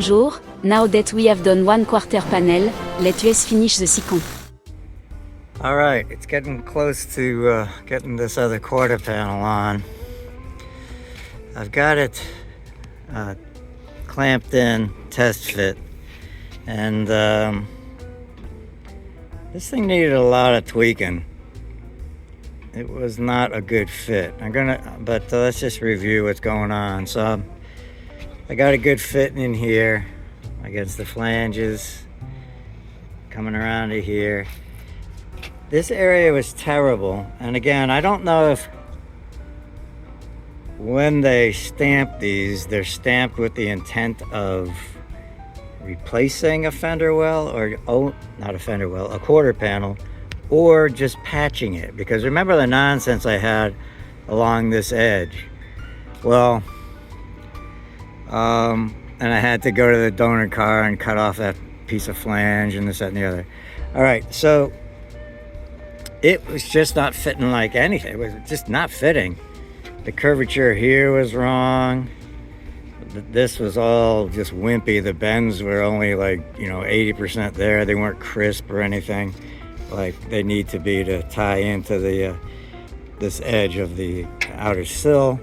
Bonjour, now that we have done 1/4 panel, let us finish the second. All right, it's getting close to getting this other quarter panel on. I've got it clamped in, test fit, and this thing needed a lot of tweaking. It was not a good fit. But let's just review what's going on. So I got a good fit in here against the flanges, coming around to here. This area was terrible, and again, I don't know if when they stamp these, they're stamped with the intent of replacing a fender well, or not a fender well, a quarter panel, or just patching it. Because remember the nonsense I had along this edge? Well, and I had to go to the donor car and cut off that piece of flange and this, that, and the other. All right, so it was just not fitting like anything. It was just not fitting. The curvature here was wrong. This was all just wimpy. The bends were only like, 80% there. They weren't crisp or anything like they need to be to tie into the this edge of the outer sill.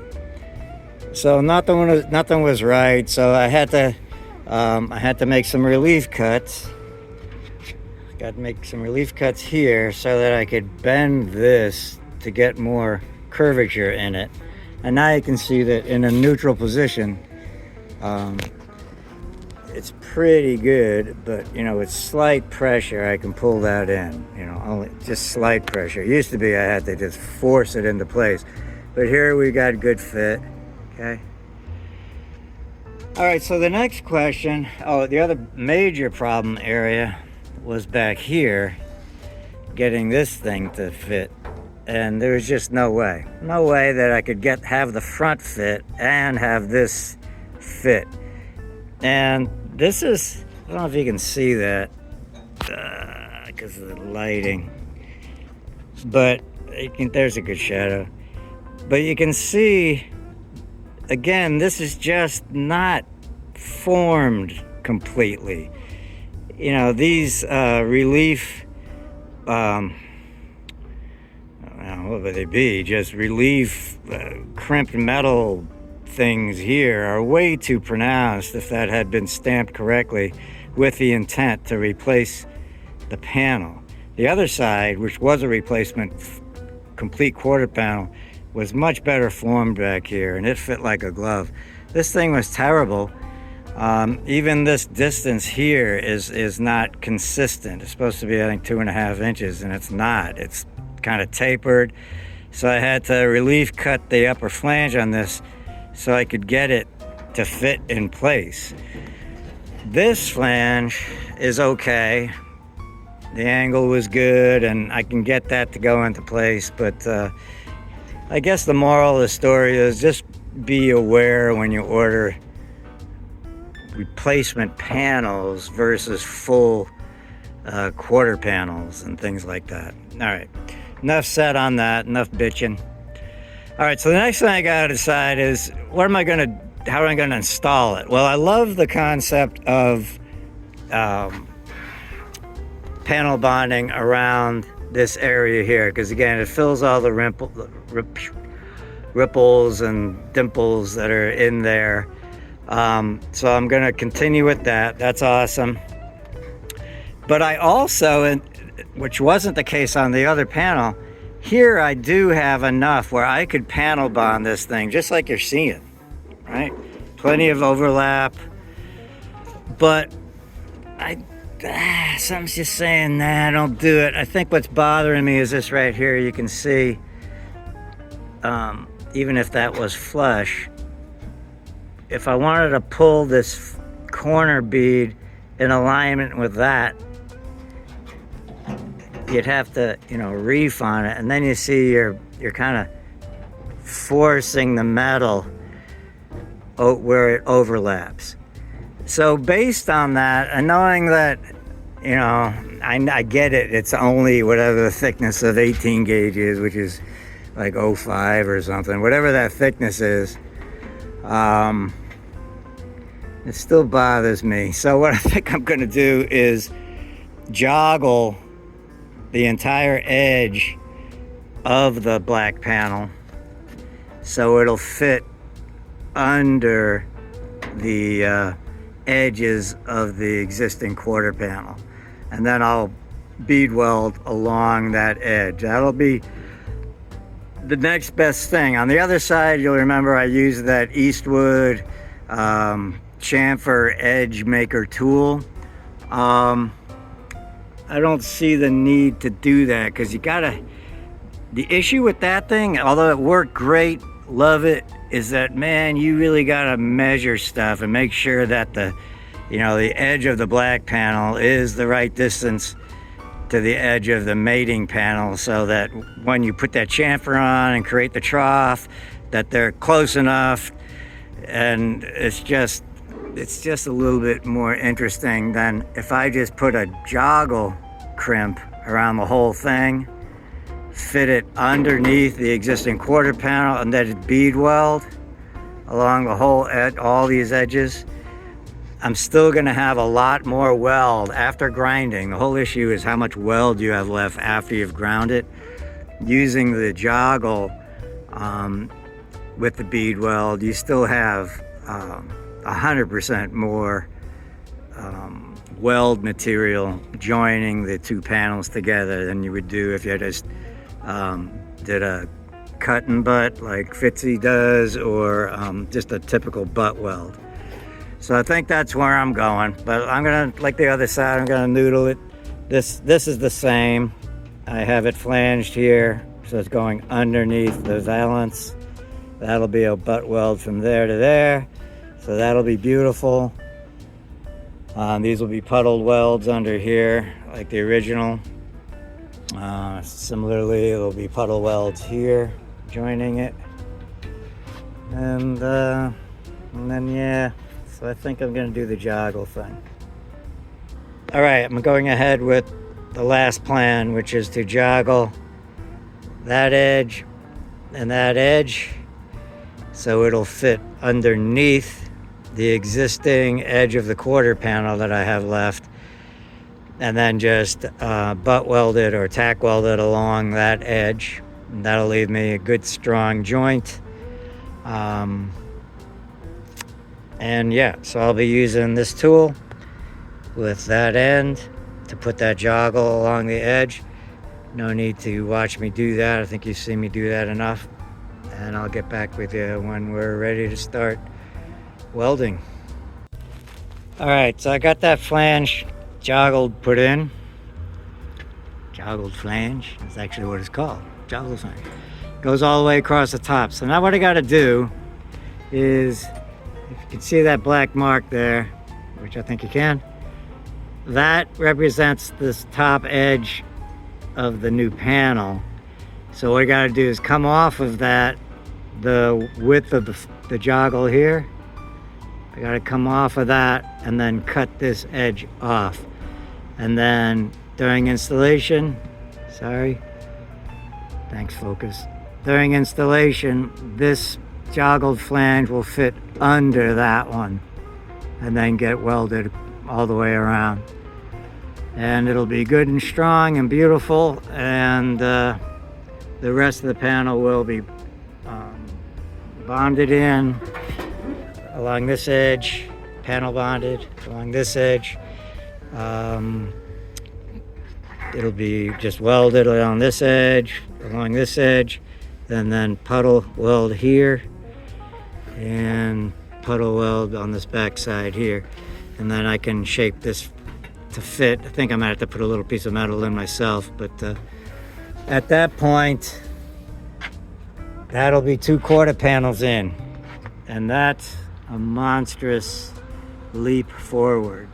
So nothing was right. So I had to make some relief cuts. Got to make some relief cuts here so that I could bend this to get more curvature in it. And now you can see that in a neutral position, it's pretty good, but with slight pressure I can pull that in, only just slight pressure. It used to be I had to just force it into place, but here we got good fit. Okay. All right, so the next question, the other major problem area was back here, getting this thing to fit. And there was just no way that I could have the front fit and have this fit. And this is, I don't know if you can see that because of the lighting, but there's a good shadow. But you can see, again, this is just not formed completely. These relief, what would they be? Just relief crimped metal things here are way too pronounced if that had been stamped correctly with the intent to replace the panel. The other side, which was a replacement complete quarter panel, was much better formed back here, and it fit like a glove. This thing was terrible. Even this distance here is not consistent. It's supposed to be, I think, 2.5 inches, and it's not. It's kind of tapered. So I had to relief cut the upper flange on this so I could get it to fit in place. This flange is okay. The angle was good, and I can get that to go into place, but I guess the moral of the story is just be aware when you order replacement panels versus full quarter panels and things like that. All right, enough said on that, enough bitching. All right, so the next thing I gotta decide is how am I gonna install it? Well, I love the concept of panel bonding around this area here, because again, it fills all the ripples and dimples that are in there. So I'm gonna continue with that. That's awesome. But I also, which wasn't the case on the other panel, here I do have enough where I could panel bond this thing just like you're seeing, right? Plenty of overlap, but something's just saying, nah, don't do it. I think what's bothering me is this right here. You can see, even if that was flush, if I wanted to pull this corner bead in alignment with that, you'd have to, reef on it, and then you see you're kind of forcing the metal where it overlaps. So based on that, and knowing that, I get it, it's only whatever the thickness of 18 gauge is, which is like 0.5 or something, whatever that thickness is. It still bothers me. So what I think I'm going to do is joggle the entire edge of the black panel so it'll fit under the edges of the existing quarter panel, and then I'll bead weld along that edge. That'll be the next best thing. On the other side, you'll remember I used that Eastwood chamfer edge maker tool. I don't see the need to do that, because you gotta, the issue with that thing, although it worked great, love it, is that, man, you really gotta measure stuff and make sure that the edge of the black panel is the right distance to the edge of the mating panel, so that when you put that chamfer on and create the trough, that they're close enough. And it's just a little bit more interesting than if I just put a joggle crimp around the whole thing, fit it underneath the existing quarter panel, and then bead weld along the whole edge, all these edges. I'm still going to have a lot more weld after grinding. The whole issue is how much weld you have left after you've ground it. Using the joggle with the bead weld, you still have 100% more weld material joining the two panels together than you would do if you just did a cut and butt like Fitzy does, or just a typical butt weld. So I think that's where I'm going, but I'm gonna, like the other side, I'm gonna noodle it. This is the same. I have it flanged here, so it's going underneath the valance. That'll be a butt weld from there to there, so that'll be beautiful. These will be puddled welds under here, like the original. Similarly, there'll be puddle welds here, joining it. And then, yeah, so I think I'm gonna do the joggle thing. All right, I'm going ahead with the last plan, which is to joggle that edge and that edge, so it'll fit underneath the existing edge of the quarter panel that I have left, and then just butt weld it or tack weld it along that edge. And that'll leave me a good strong joint. And yeah, so I'll be using this tool with that end to put that joggle along the edge. No need to watch me do that. I think you've seen me do that enough. And I'll get back with you when we're ready to start welding. All right, so I got that flange joggled put in. Joggled flange is actually what it's called. Joggled flange. Goes all the way across the top. So now what I gotta do is, if you can see that black mark there, which I think you can, that represents this top edge of the new panel. So what I gotta do is come off of that, the width of the joggle here. I gotta come off of that and then cut this edge off. And then during installation, thanks focus. During installation, this joggled flange will fit under that one and then get welded all the way around. And it'll be good and strong and beautiful, and the rest of the panel will be bonded in along this edge, panel bonded along this edge. It'll be just welded along this edge, then puddle weld here, and puddle weld on this back side here. And then I can shape this to fit. I think I might have to put a little piece of metal in myself, but at that point, that'll be 2 quarter panels in. And that's a monstrous leap forward.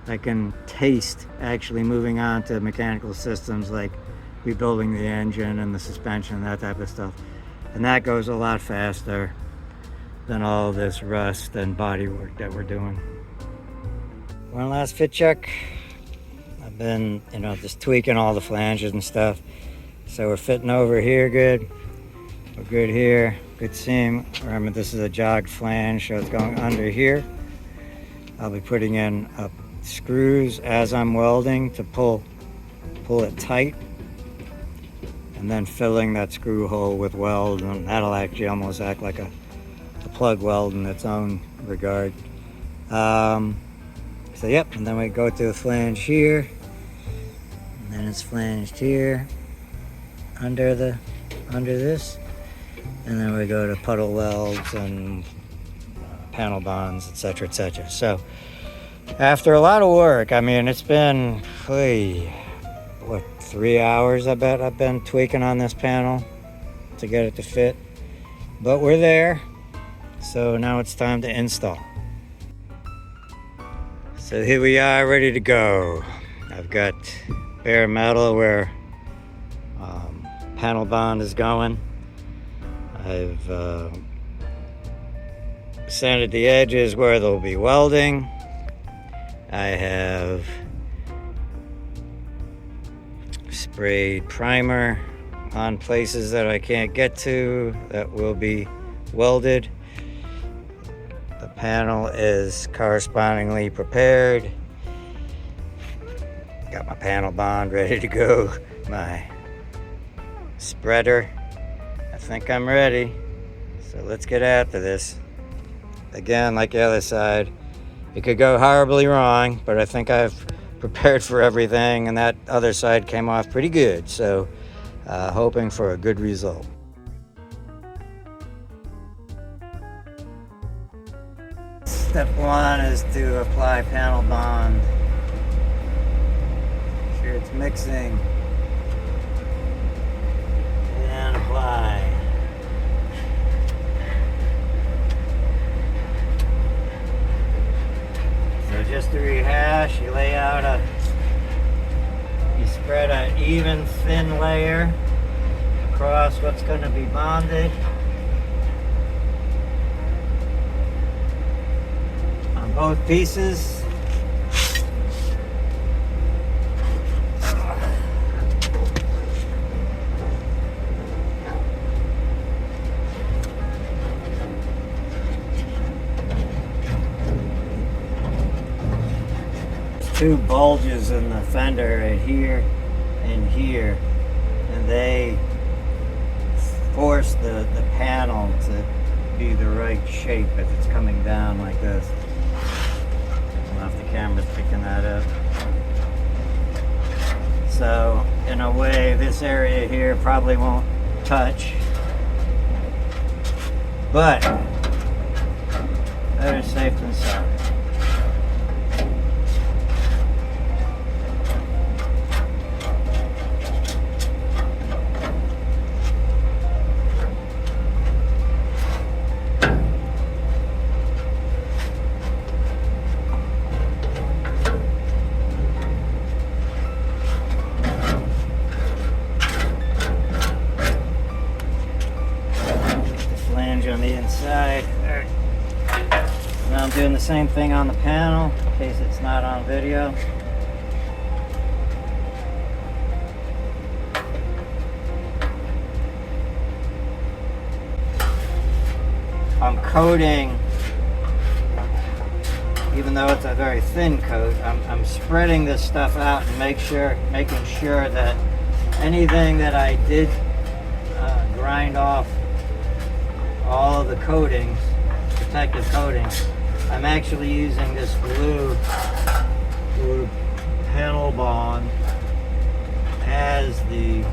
I can taste actually moving on to mechanical systems like rebuilding the engine and the suspension and that type of stuff. And that goes a lot faster than all this rust and body work that we're doing. One last fit check. I've been, just tweaking all the flanges and stuff. So we're fitting over here good. We're good here, good seam. Remember, this is a jogged flange, so it's going under here. I'll be putting in screws as I'm welding to pull it tight, and then filling that screw hole with weld, and that'll actually almost act like a plug weld in its own regard. So yep, and then we go to the flange here, and then it's flanged here under this, and then we go to puddle welds and panel bonds, etc., etc. So after a lot of work, I mean, it's been what, 3 hours I bet I've been tweaking on this panel to get it to fit, but we're there. So now it's time to install. So here we are, ready to go. I've got bare metal where panel bond is going. I've sanded the edges where there'll be welding. I have sprayed primer on places that I can't get to that will be welded. The panel is correspondingly prepared. Got my panel bond ready to go. My spreader. I think I'm ready. So let's get after this. Again, like the other side, it could go horribly wrong, but I think I've prepared for everything, and that other side came off pretty good. So hoping for a good result. Step one is to apply panel bond. Make sure it's mixing. And apply. So just to rehash, you lay out you spread an even thin layer across what's going to be bonded. On both pieces. Two bulges in the fender right here and here, and they force the panel to be the right shape as it's coming down like this. I don't know if the camera's picking that up. So in a way, this area here probably won't touch, but better safe than sorry. On the inside. Right. Now I'm doing the same thing on the panel in case it's not on video. I'm coating, even though it's a very thin coat, I'm spreading this stuff out and making sure that anything that I did grind off all of the coatings, protective coatings, I'm actually using this blue panel bond as the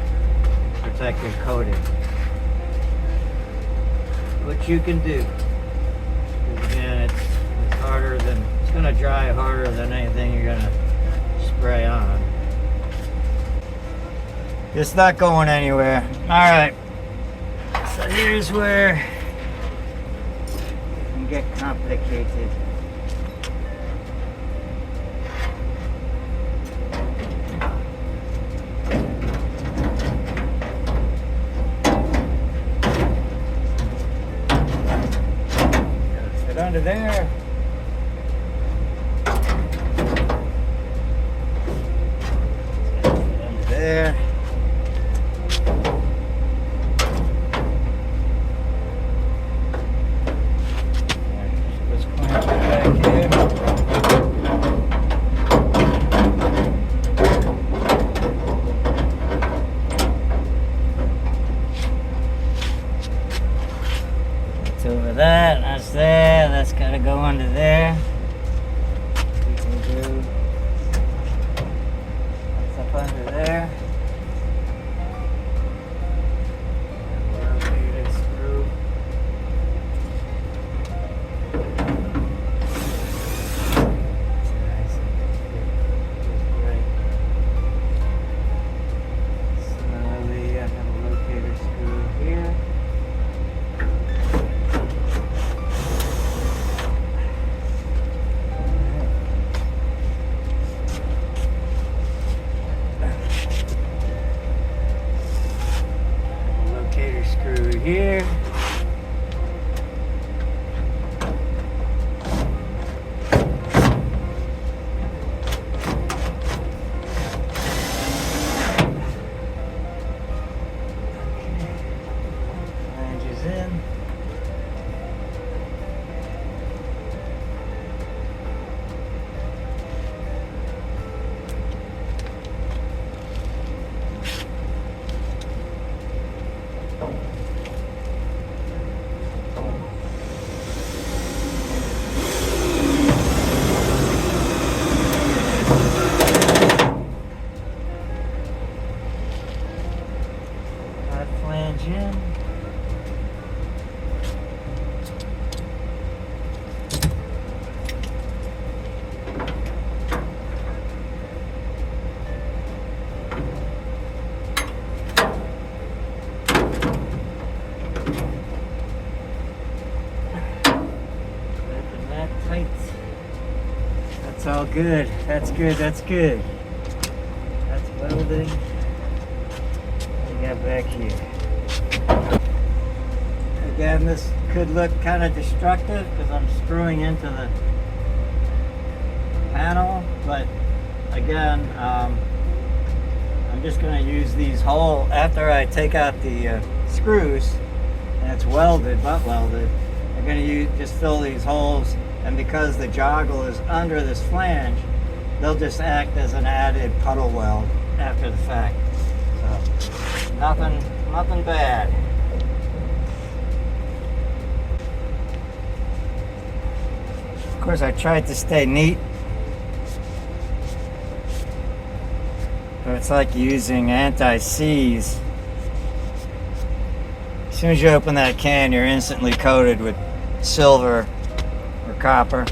protective coating, which you can do. Because again, it's harder than, it's going to dry harder than anything you're going to spray on. It's not going anywhere. All right. So here's where it can get complicated. Gotta fit under there. Fit under there. Back here. that's there. That's got to go under there. We can do. That's up under there. Rotated screw. Similarly, I have a locator screw here. Locator screw here. Flanges in. Flange in. Open that tight. That's all good. That's good. That's good. That's welding. What we got back here? Again, this could look kind of destructive because I'm screwing into the panel, but again, I'm just going to use these holes after I take out the screws, and it's welded, butt welded. I'm going to just fill these holes, and because the joggle is under this flange, they'll just act as an added puddle weld after the fact. So nothing bad. Of course, I tried to stay neat, but it's like using anti-seize. As soon as you open that can, you're instantly coated with silver or copper.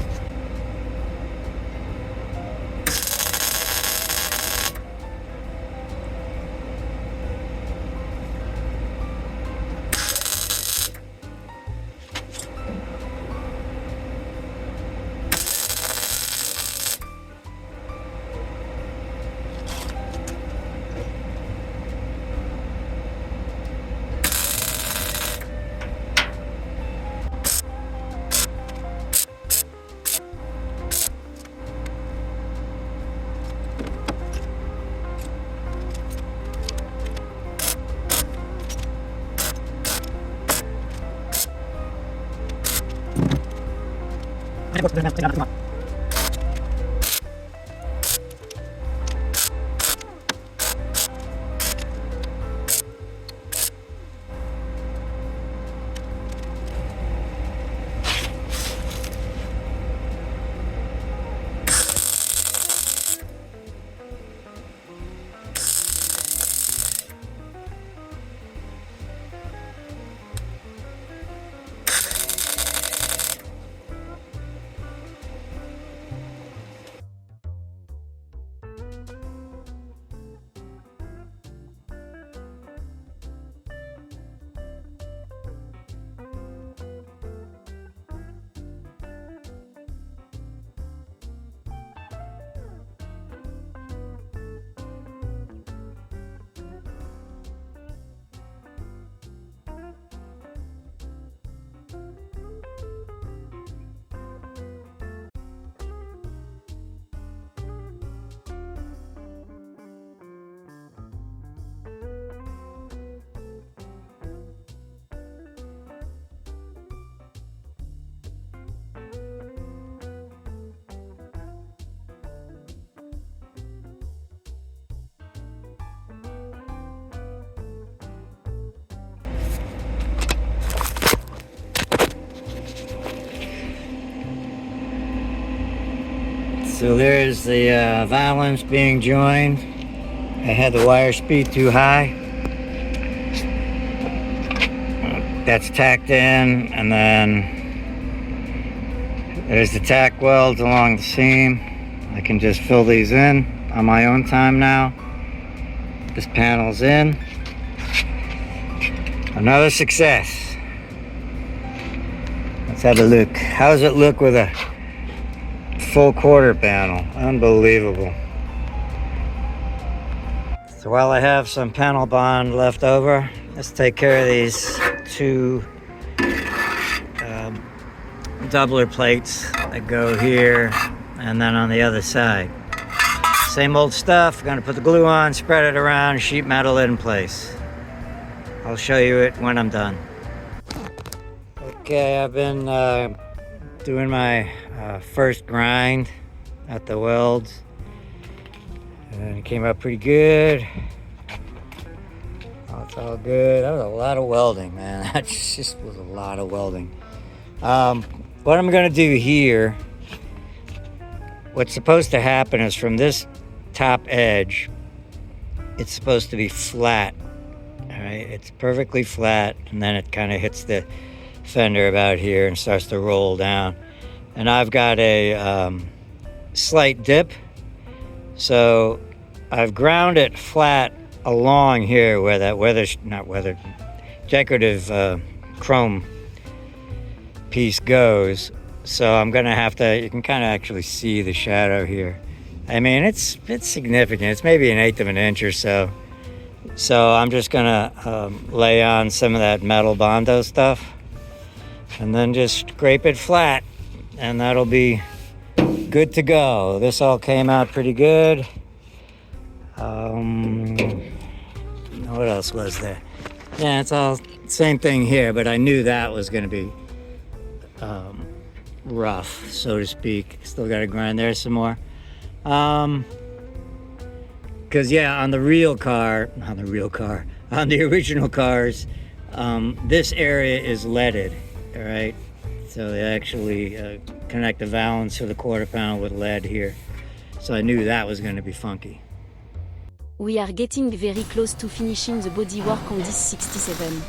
So there's the valance being joined. I had the wire speed too high. That's tacked in, and then there's the tack welds along the seam. I can just fill these in on my own time now. This panel's in. Another success. Let's have a look. How does it look with a full quarter panel? Unbelievable. So while I have some panel bond left over, let's take care of these two doubler plates that go here and then on the other side. Same old stuff. Gonna put the glue on, spread it around, sheet metal it in place. I'll show you it when I'm done. Okay, I've been doing my first grind at the welds, and it came out pretty good. Oh, it's all good. That was a lot of welding, man. That just was a lot of welding. What I'm gonna do here, what's supposed to happen is from this top edge, it's supposed to be flat. All right, it's perfectly flat, and then it kind of hits the fender about here and starts to roll down. And I've got a slight dip, so I've ground it flat along here where that decorative chrome piece goes. So I'm gonna have to, you can kind of actually see the shadow here. I mean, it's significant. It's maybe 1/8 of an inch or so. So I'm just gonna lay on some of that metal Bondo stuff and then just scrape it flat, and that'll be good to go. This all came out pretty good. What else was there? Yeah, it's all same thing here, but I knew that was gonna be rough, so to speak. Still gotta grind there some more. Because yeah, on the original cars, this area is leaded, all right? So they actually connect the valance for the quarter panel with lead here. So I knew that was going to be funky. We are getting very close to finishing the bodywork on this 67.